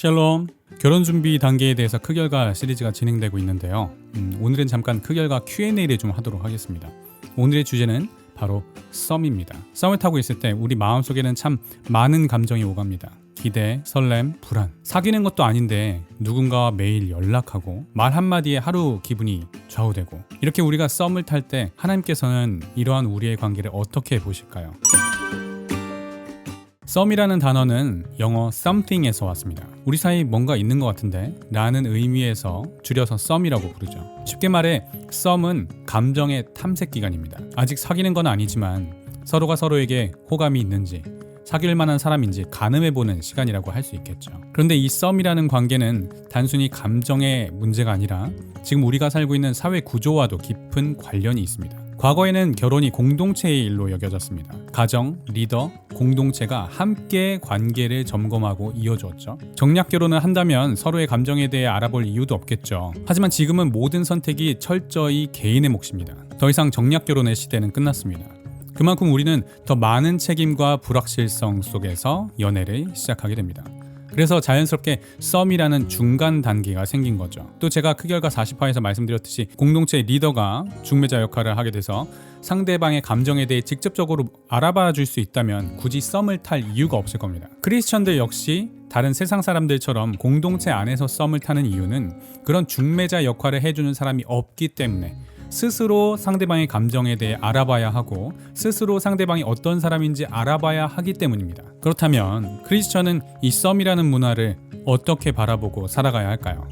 샬롬. 결혼 준비 단계에 대해서 크결과 시리즈가 진행되고 있는데요. 오늘은 잠깐 크결과 Q&A를 좀 하도록 하겠습니다. 오늘의 주제는 바로 썸입니다. 썸을 타고 있을 때 우리 마음속에는 참 많은 감정이 오갑니다. 기대, 설렘, 불안. 사귀는 것도 아닌데 누군가와 매일 연락하고 말 한마디에 하루 기분이 좌우되고, 이렇게 우리가 썸을 탈 때 하나님께서는 이러한 우리의 관계를 어떻게 보실까요? 썸이라는 단어는 영어 something에서 왔습니다. 우리 사이 뭔가 있는 것 같은데 라는 의미에서 줄여서 썸이라고 부르죠. 쉽게 말해 썸은 감정의 탐색 기간입니다. 아직 사귀는 건 아니지만 서로가 서로에게 호감이 있는지, 사귈 만한 사람인지 가늠해보는 시간이라고 할 수 있겠죠. 그런데 이 썸이라는 관계는 단순히 감정의 문제가 아니라 지금 우리가 살고 있는 사회 구조와도 깊은 관련이 있습니다. 과거에는 결혼이 공동체의 일로 여겨졌습니다. 가정, 리더, 공동체가 함께 관계를 점검하고 이어주었죠. 정략 결혼을 한다면 서로의 감정에 대해 알아볼 이유도 없겠죠. 하지만 지금은 모든 선택이 철저히 개인의 몫입니다. 더 이상 정략 결혼의 시대는 끝났습니다. 그만큼 우리는 더 많은 책임과 불확실성 속에서 연애를 시작하게 됩니다. 그래서 자연스럽게 썸이라는 중간 단계가 생긴 거죠. 또 제가 크결과 40화에서 말씀드렸듯이 공동체의 리더가 중매자 역할을 하게 돼서 상대방의 감정에 대해 직접적으로 알아봐 줄 수 있다면 굳이 썸을 탈 이유가 없을 겁니다. 크리스천들 역시 다른 세상 사람들처럼 공동체 안에서 썸을 타는 이유는 그런 중매자 역할을 해주는 사람이 없기 때문에 스스로 상대방의 감정에 대해 알아봐야 하고 스스로 상대방이 어떤 사람인지 알아봐야 하기 때문입니다. 그렇다면 크리스천은 이 썸이라는 문화를 어떻게 바라보고 살아가야 할까요?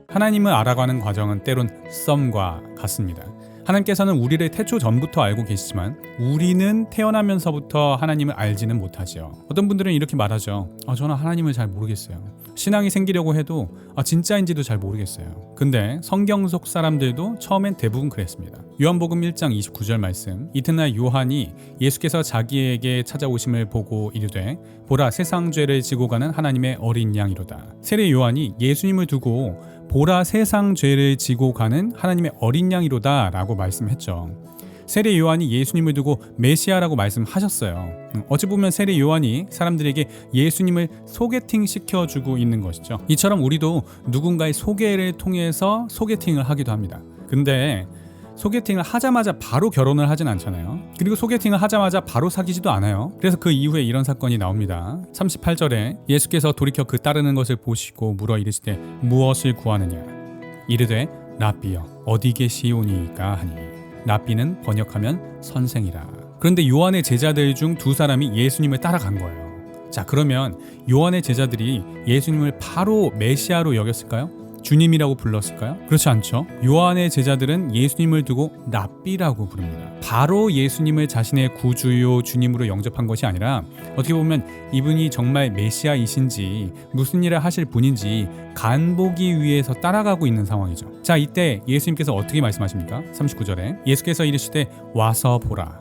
하나님을 알아가는 과정은 때론 썸과 같습니다. 하나님께서는 우리를 태초 전부터 알고 계시지만 우리는 태어나면서부터 하나님을 알지는 못하죠. 어떤 분들은 이렇게 말하죠. 저는 하나님을 잘 모르겠어요. 신앙이 생기려고 해도 진짜인지도 잘 모르겠어요. 근데 성경 속 사람들도 처음엔 대부분 그랬습니다. 요한복음 1장 29절 말씀. 이튿날 요한이 예수께서 자기에게 찾아오심을 보고 이르되 보라, 세상 죄를 지고 가는 하나님의 어린 양이로다. 세례 요한이 예수님을 두고 보라, 세상 죄를 지고 가는 하나님의 어린 양이로다 라고 말씀했죠. 세례 요한이 예수님을 두고 메시아라고 말씀하셨어요. 어찌 보면 세례 요한이 사람들에게 예수님을 소개팅 시켜주고 있는 것이죠. 이처럼 우리도 누군가의 소개를 통해서 소개팅을 하기도 합니다. 근데 소개팅을 하자마자 바로 결혼을 하진 않잖아요. 그리고 소개팅을 하자마자 바로 사귀지도 않아요. 그래서 그 이후에 이런 사건이 나옵니다. 38절에 예수께서 돌이켜 그 따르는 것을 보시고 물어 이르시되 무엇을 구하느냐? 이르되 랍비여 어디 계시오니까 하니. 랍비는 번역하면 선생이라. 그런데 요한의 제자들 중 두 사람이 예수님을 따라간 거예요. 자, 그러면 요한의 제자들이 예수님을 바로 메시아로 여겼을까요? 주님이라고 불렀을까요? 그렇지 않죠. 요한의 제자들은 예수님을 두고 랍비라고 부릅니다. 바로 예수님을 자신의 구주요 주님으로 영접한 것이 아니라 어떻게 보면 이분이 정말 메시아이신지 무슨 일을 하실 분인지 간보기 위해서 따라가고 있는 상황이죠. 자, 이때 예수님께서 어떻게 말씀하십니까? 39절에 예수께서 이르시되 와서 보라.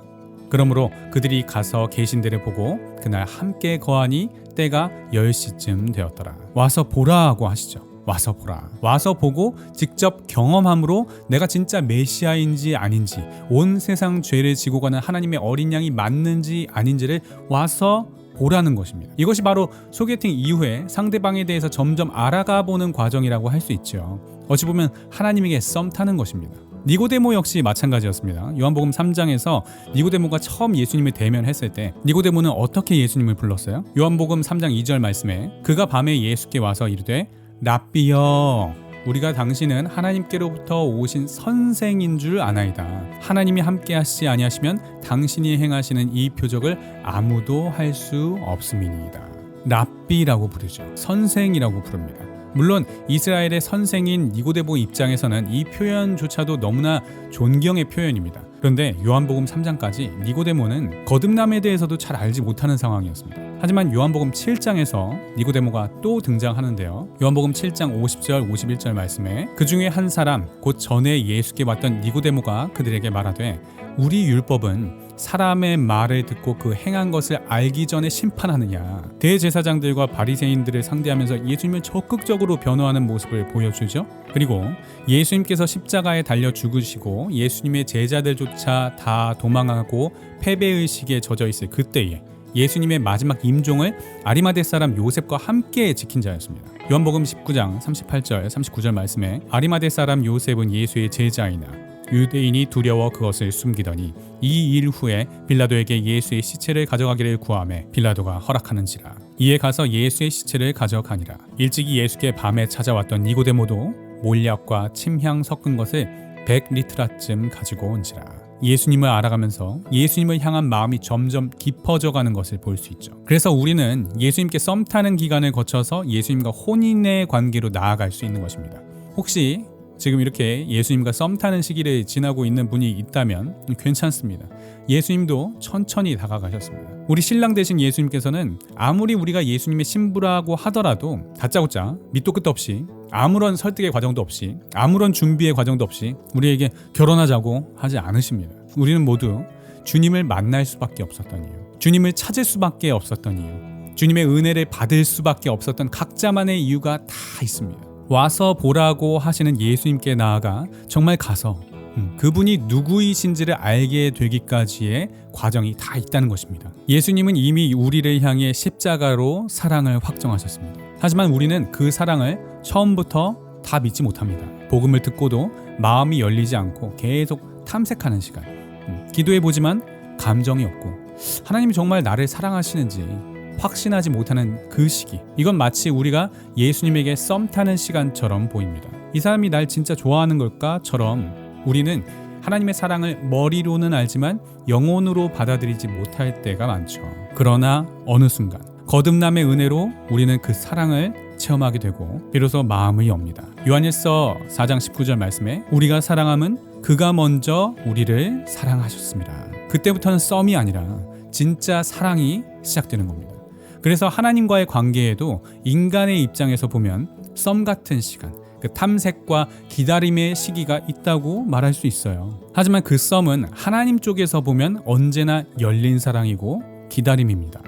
그러므로 그들이 가서 계신 데를 보고 그날 함께 거하니 때가 10시쯤 되었더라. 와서 보라고 하시죠. 와서 보라. 와서 보고 직접 경험함으로 내가 진짜 메시아인지 아닌지, 온 세상 죄를 지고 가는 하나님의 어린 양이 맞는지 아닌지를 와서 보라는 것입니다. 이것이 바로 소개팅 이후에 상대방에 대해서 점점 알아가 보는 과정이라고 할 수 있죠. 어찌 보면 하나님에게 썸 타는 것입니다. 니고데모 역시 마찬가지였습니다. 요한복음 3장에서 니고데모가 처음 예수님을 대면했을 때 니고데모는 어떻게 예수님을 불렀어요? 요한복음 3장 2절 말씀에 그가 밤에 예수께 와서 이르되 랍비여 우리가 당신은 하나님께로부터 오신 선생인 줄 아나이다. 하나님이 함께 하시지 아니하시면 당신이 행하시는 이 표적을 아무도 할 수 없음이니이다. 랍비라고 부르죠. 선생이라고 부릅니다. 물론 이스라엘의 선생인 니고데모 입장에서는 이 표현조차도 너무나 존경의 표현입니다. 그런데 요한복음 3장까지 니고데모는 거듭남에 대해서도 잘 알지 못하는 상황이었습니다. 하지만 요한복음 7장에서 니고데모가 또 등장하는데요. 요한복음 7장 50절 51절 말씀에 그 중에 한 사람 곧 전에 예수께 왔던 니고데모가 그들에게 말하되 우리 율법은 사람의 말을 듣고 그 행한 것을 알기 전에 심판하느냐. 대제사장들과 바리새인들을 상대하면서 예수님을 적극적으로 변호하는 모습을 보여주죠. 그리고 예수님께서 십자가에 달려 죽으시고 예수님의 제자들조차 다 도망하고 패배의식에 젖어 있을 그때에 예수님의 마지막 임종을 아리마대 사람 요셉과 함께 지킨 자였습니다. 요한복음 19장 38절 39절 말씀에 아리마대 사람 요셉은 예수의 제자이나 유대인이 두려워 그것을 숨기더니 이 일 후에 빌라도에게 예수의 시체를 가져가기를 구하매 빌라도가 허락하는지라. 이에 가서 예수의 시체를 가져가니라. 일찍이 예수께 밤에 찾아왔던 니고데모도 몰약과 침향 섞은 것을 100리트라쯤 가지고 온지라. 예수님을 알아가면서 예수님을 향한 마음이 점점 깊어져 가는 것을 볼 수 있죠. 그래서 우리는 예수님께 썸 타는 기간을 거쳐서 예수님과 혼인의 관계로 나아갈 수 있는 것입니다. 혹시 지금 이렇게 예수님과 썸 타는 시기를 지나고 있는 분이 있다면 괜찮습니다. 예수님도 천천히 다가가셨습니다. 우리 신랑 되신 예수님께서는 아무리 우리가 예수님의 신부라고 하더라도 다짜고짜 밑도 끝도 없이 아무런 설득의 과정도 없이 아무런 준비의 과정도 없이 우리에게 결혼하자고 하지 않으십니다. 우리는 모두 주님을 만날 수밖에 없었던 이유, 주님을 찾을 수밖에 없었던 이유, 주님의 은혜를 받을 수밖에 없었던 각자만의 이유가 다 있습니다. 와서 보라고 하시는 예수님께 나아가 정말 가서 그분이 누구이신지를 알게 되기까지의 과정이 다 있다는 것입니다. 예수님은 이미 우리를 향해 십자가로 사랑을 확정하셨습니다. 하지만 우리는 그 사랑을 처음부터 다 믿지 못합니다. 복음을 듣고도 마음이 열리지 않고 계속 탐색하는 시간, 기도해보지만 감정이 없고 하나님이 정말 나를 사랑하시는지 확신하지 못하는 그 시기, 이건 마치 우리가 예수님에게 썸 타는 시간처럼 보입니다. 이 사람이 날 진짜 좋아하는 걸까?처럼 우리는 하나님의 사랑을 머리로는 알지만 영혼으로 받아들이지 못할 때가 많죠. 그러나 어느 순간 거듭남의 은혜로 우리는 그 사랑을 체험하게 되고 비로소 마음을 엽니다. 요한일서 4장 19절 말씀에 우리가 사랑함은 그가 먼저 우리를 사랑하셨습니다. 그때부터는 썸이 아니라 진짜 사랑이 시작되는 겁니다. 그래서 하나님과의 관계에도 인간의 입장에서 보면 썸 같은 시간, 그 탐색과 기다림의 시기가 있다고 말할 수 있어요. 하지만 그 썸은 하나님 쪽에서 보면 언제나 열린 사랑이고 기다림입니다.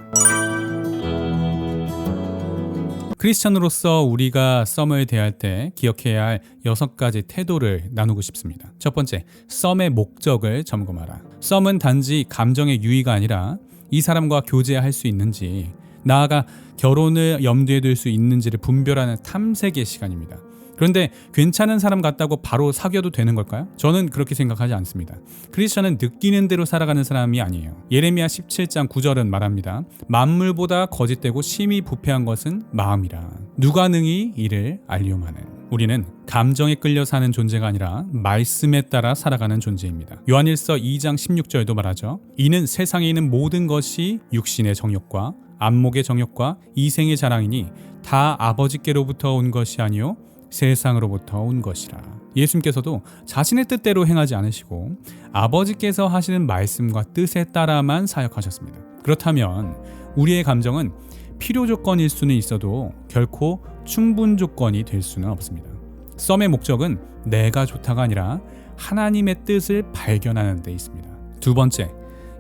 크리스천으로서 우리가 썸을 대할 때 기억해야 할 6가지 태도를 나누고 싶습니다. 첫 번째, 썸의 목적을 점검하라. 썸은 단지 감정의 유의가 아니라 이 사람과 교제할 수 있는지, 나아가 결혼을 염두에 둘 수 있는지를 분별하는 탐색의 시간입니다. 그런데 괜찮은 사람 같다고 바로 사귀어도 되는 걸까요? 저는 그렇게 생각하지 않습니다. 크리스천은 느끼는 대로 살아가는 사람이 아니에요. 예레미야 17장 9절은 말합니다. 만물보다 거짓되고 심히 부패한 것은 마음이라. 누가 능히 이를 알리오마는. 우리는 감정에 끌려 사는 존재가 아니라 말씀에 따라 살아가는 존재입니다. 요한일서 2장 16절도 말하죠. 이는 세상에 있는 모든 것이 육신의 정욕과 안목의 정욕과 이생의 자랑이니 다 아버지께로부터 온 것이 아니요 세상으로부터 온 것이라. 예수님께서도 자신의 뜻대로 행하지 않으시고 아버지께서 하시는 말씀과 뜻에 따라만 사역하셨습니다. 그렇다면 우리의 감정은 필요 조건일 수는 있어도 결코 충분 조건이 될 수는 없습니다. 썸의 목적은 내가 좋다가 아니라 하나님의 뜻을 발견하는 데 있습니다. 두 번째,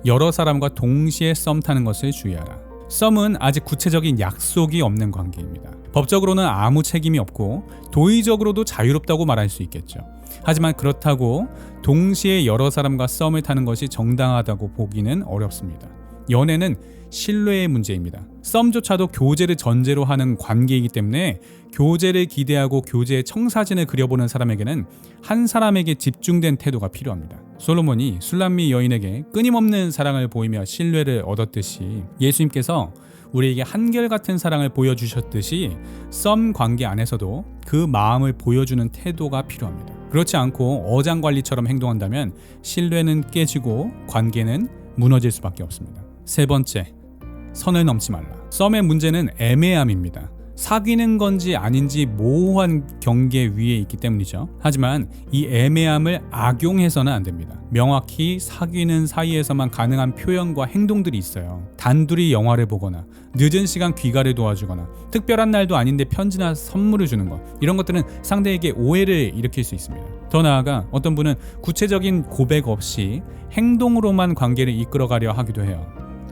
여러 사람과 동시에 썸 타는 것을 주의하라. 썸은 아직 구체적인 약속이 없는 관계입니다. 법적으로는 아무 책임이 없고 도의적으로도 자유롭다고 말할 수 있겠죠. 하지만 그렇다고 동시에 여러 사람과 썸을 타는 것이 정당하다고 보기는 어렵습니다. 연애는 신뢰의 문제입니다. 썸조차도 교제를 전제로 하는 관계이기 때문에 교제를 기대하고 교제의 청사진을 그려보는 사람에게는 한 사람에게 집중된 태도가 필요합니다. 솔로몬이 술람미 여인에게 끊임없는 사랑을 보이며 신뢰를 얻었듯이 예수님께서 우리에게 한결같은 사랑을 보여주셨듯이 썸 관계 안에서도 그 마음을 보여주는 태도가 필요합니다. 그렇지 않고 어장관리처럼 행동한다면 신뢰는 깨지고 관계는 무너질 수밖에 없습니다. 세 번째, 선을 넘지 말라. 썸의 문제는 애매함입니다. 사귀는 건지 아닌지 모호한 경계 위에 있기 때문이죠. 하지만 이 애매함을 악용해서는 안 됩니다. 명확히 사귀는 사이에서만 가능한 표현과 행동들이 있어요. 단둘이 영화를 보거나 늦은 시간 귀가를 도와주거나 특별한 날도 아닌데 편지나 선물을 주는 것, 이런 것들은 상대에게 오해를 일으킬 수 있습니다. 더 나아가 어떤 분은 구체적인 고백 없이 행동으로만 관계를 이끌어가려 하기도 해요.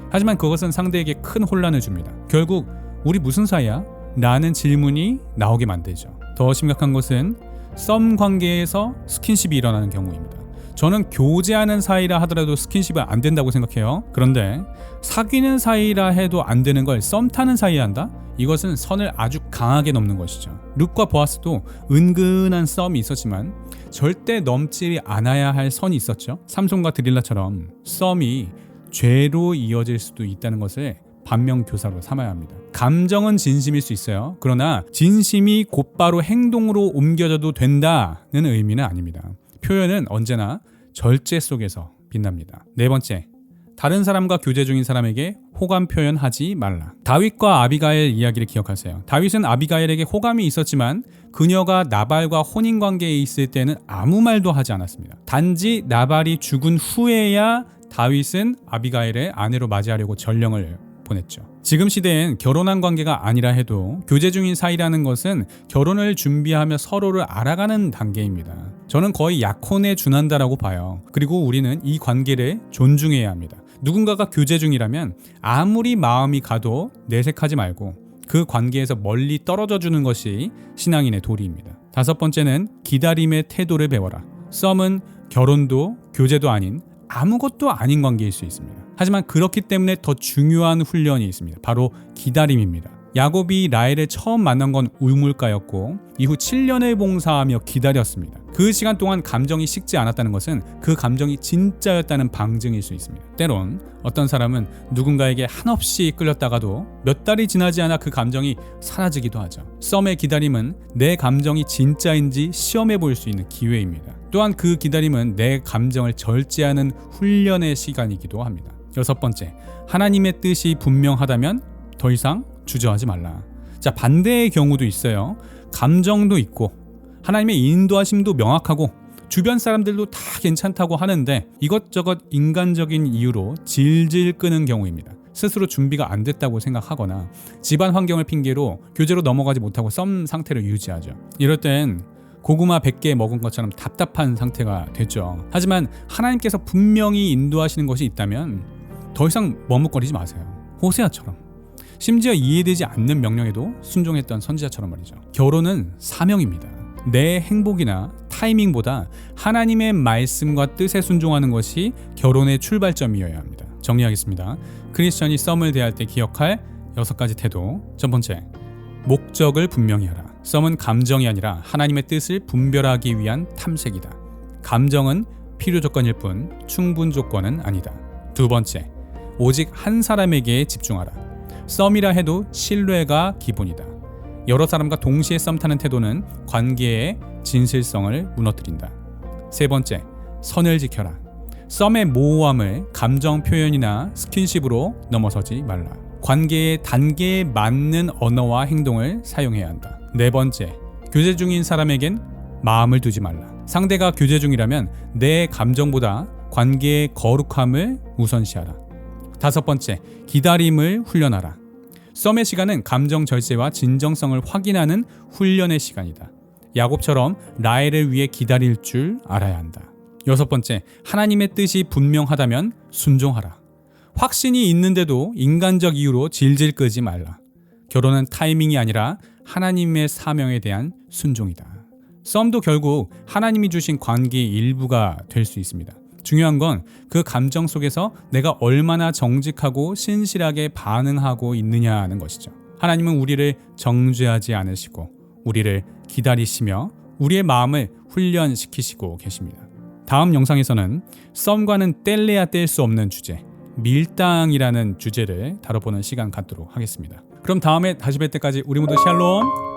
하지만 그것은 상대에게 큰 혼란을 줍니다. 결국 우리 무슨 사이야? 라는 질문이 나오게 만들죠. 더 심각한 것은 썸 관계에서 스킨십이 일어나는 경우입니다. 저는 교제하는 사이라 하더라도 스킨십은 안 된다고 생각해요. 그런데 사귀는 사이라 해도 안 되는 걸 썸 타는 사이에 한다? 이것은 선을 아주 강하게 넘는 것이죠. 룩과 보아스도 은근한 썸이 있었지만 절대 넘지 않아야 할 선이 있었죠. 삼손과 드릴라처럼 썸이 죄로 이어질 수도 있다는 것을 반면교사로 삼아야 합니다. 감정은 진심일 수 있어요. 그러나 진심이 곧바로 행동으로 옮겨져도 된다는 의미는 아닙니다. 표현은 언제나 절제 속에서 빛납니다. 네 번째, 다른 사람과 교제 중인 사람에게 호감 표현하지 말라. 다윗과 아비가일 이야기를 기억하세요. 다윗은 아비가일에게 호감이 있었지만 그녀가 나발과 혼인관계에 있을 때는 아무 말도 하지 않았습니다. 단지 나발이 죽은 후에야 다윗은 아비가일의 아내로 맞이하려고 전령을 보냈죠. 지금 시대엔 결혼한 관계가 아니라 해도 교제 중인 사이라는 것은 결혼을 준비하며 서로를 알아가는 단계입니다. 저는 거의 약혼에 준한다라고 봐요. 그리고 우리는 이 관계를 존중해야 합니다. 누군가가 교제 중이라면 아무리 마음이 가도 내색하지 말고 그 관계에서 멀리 떨어져 주는 것이 신앙인의 도리입니다. 다섯 번째는 기다림의 태도를 배워라. 썸은 결혼도 교제도 아닌 아무것도 아닌 관계일 수 있습니다. 하지만 그렇기 때문에 더 중요한 훈련이 있습니다. 바로 기다림입니다. 야곱이 라헬을 처음 만난 건 우물가였고 이후 7년을 봉사하며 기다렸습니다. 그 시간 동안 감정이 식지 않았다는 것은 그 감정이 진짜였다는 방증일 수 있습니다. 때론 어떤 사람은 누군가에게 한없이 끌렸다가도 몇 달이 지나지 않아 그 감정이 사라지기도 하죠. 썸의 기다림은 내 감정이 진짜인지 시험해 볼 수 있는 기회입니다. 또한 그 기다림은 내 감정을 절제하는 훈련의 시간이기도 합니다. 여섯 번째, 하나님의 뜻이 분명하다면 더 이상 주저하지 말라. 자, 반대의 경우도 있어요. 감정도 있고 하나님의 인도하심도 명확하고 주변 사람들도 다 괜찮다고 하는데 이것저것 인간적인 이유로 질질 끄는 경우입니다. 스스로 준비가 안 됐다고 생각하거나 집안 환경을 핑계로 교제로 넘어가지 못하고 썸 상태를 유지하죠. 이럴 땐 고구마 100개 먹은 것처럼 답답한 상태가 됐죠. 하지만 하나님께서 분명히 인도하시는 것이 있다면 더 이상 머뭇거리지 마세요. 호세아처럼. 심지어 이해되지 않는 명령에도 순종했던 선지자처럼 말이죠. 결혼은 사명입니다. 내 행복이나 타이밍보다 하나님의 말씀과 뜻에 순종하는 것이 결혼의 출발점이어야 합니다. 정리하겠습니다. 크리스천이 썸을 대할 때 기억할 6가지 태도. 첫 번째, 목적을 분명히 하라. 썸은 감정이 아니라 하나님의 뜻을 분별하기 위한 탐색이다. 감정은 필요 조건일 뿐 충분 조건은 아니다. 두 번째, 오직 한 사람에게 집중하라. 썸이라 해도 신뢰가 기본이다. 여러 사람과 동시에 썸 타는 태도는 관계의 진실성을 무너뜨린다. 세 번째, 선을 지켜라. 썸의 모호함을 감정 표현이나 스킨십으로 넘어서지 말라. 관계의 단계에 맞는 언어와 행동을 사용해야 한다. 네 번째, 교제 중인 사람에겐 마음을 두지 말라. 상대가 교제 중이라면 내 감정보다 관계의 거룩함을 우선시하라. 다섯 번째, 기다림을 훈련하라. 썸의 시간은 감정 절제와 진정성을 확인하는 훈련의 시간이다. 야곱처럼 라헬을 위해 기다릴 줄 알아야 한다. 여섯 번째, 하나님의 뜻이 분명하다면 순종하라. 확신이 있는데도 인간적 이유로 질질 끄지 말라. 결혼은 타이밍이 아니라 하나님의 사명에 대한 순종이다. 썸도 결국 하나님이 주신 관계의 일부가 될 수 있습니다. 중요한 건 그 감정 속에서 내가 얼마나 정직하고 신실하게 반응하고 있느냐는 것이죠. 하나님은 우리를 정죄하지 않으시고 우리를 기다리시며 우리의 마음을 훈련시키시고 계십니다. 다음 영상에서는 썸과는 뗄래야 뗄 수 없는 주제, 밀당이라는 주제를 다뤄보는 시간 갖도록 하겠습니다. 그럼 다음에 다시 뵐 때까지 우리 모두 샬롬.